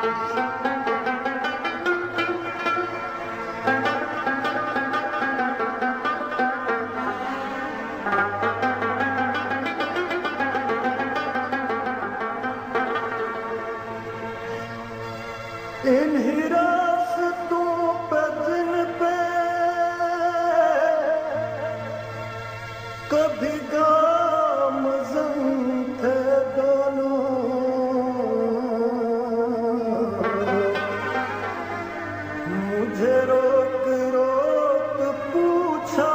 इन्हीं रास्तों पे जिन पे कभी गामज़न थे दोनों, मुझे रोक रोक पूछा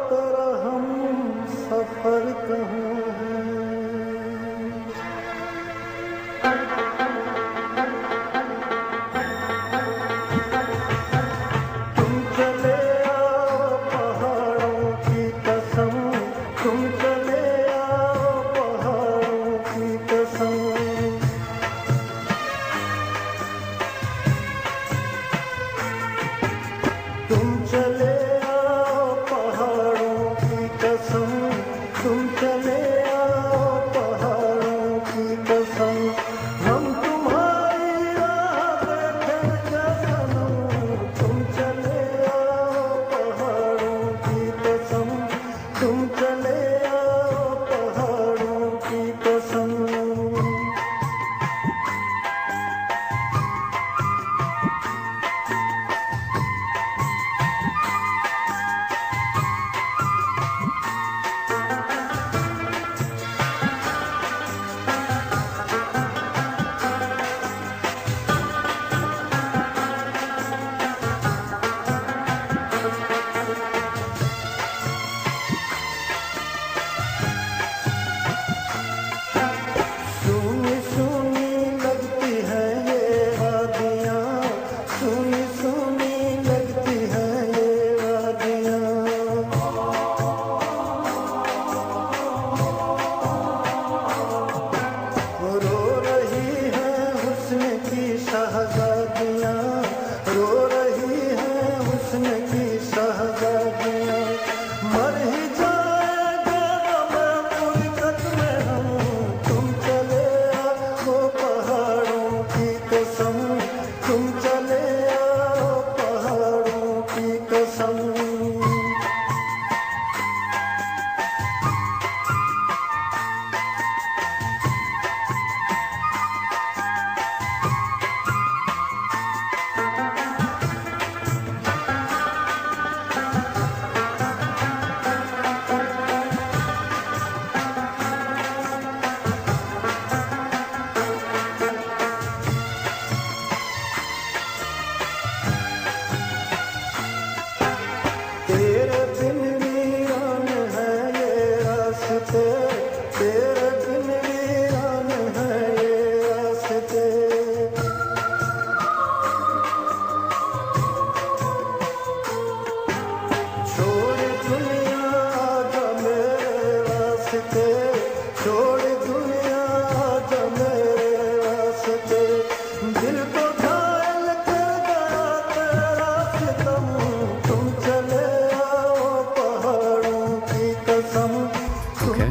तेरा हम सफर कहाँ है। तुम चले आओ पहाड़ों की कसम, तुम चले आओ पहाड़ों की कसम, हम तुम्हारी राह देखेंगे सनम। तुम चले आओ पहाड़ों की कसम, तुम चले आओ पहाड़ों की कसम। शहज़ादियाँ रो रही हैं हुस्न की शहज़ादियाँ, मर ही जाएंगे मैं फुरकत में हम। तुम चले आओ पहाड़ों की कसम, तुम चले आओ पहाड़ों की कसम। तेरे बिन वीरान है ये रास्ते, तेरे बिन वीरान है ये रास्ते। छोड़ दुनिया आजा मेरे रास्ते, छोड़ दुनिया आजा मेरे रास्ते। दिल को घायल कर गया तेरा सितम, तुम चले आओ पहाड़ों की कसम। Okay.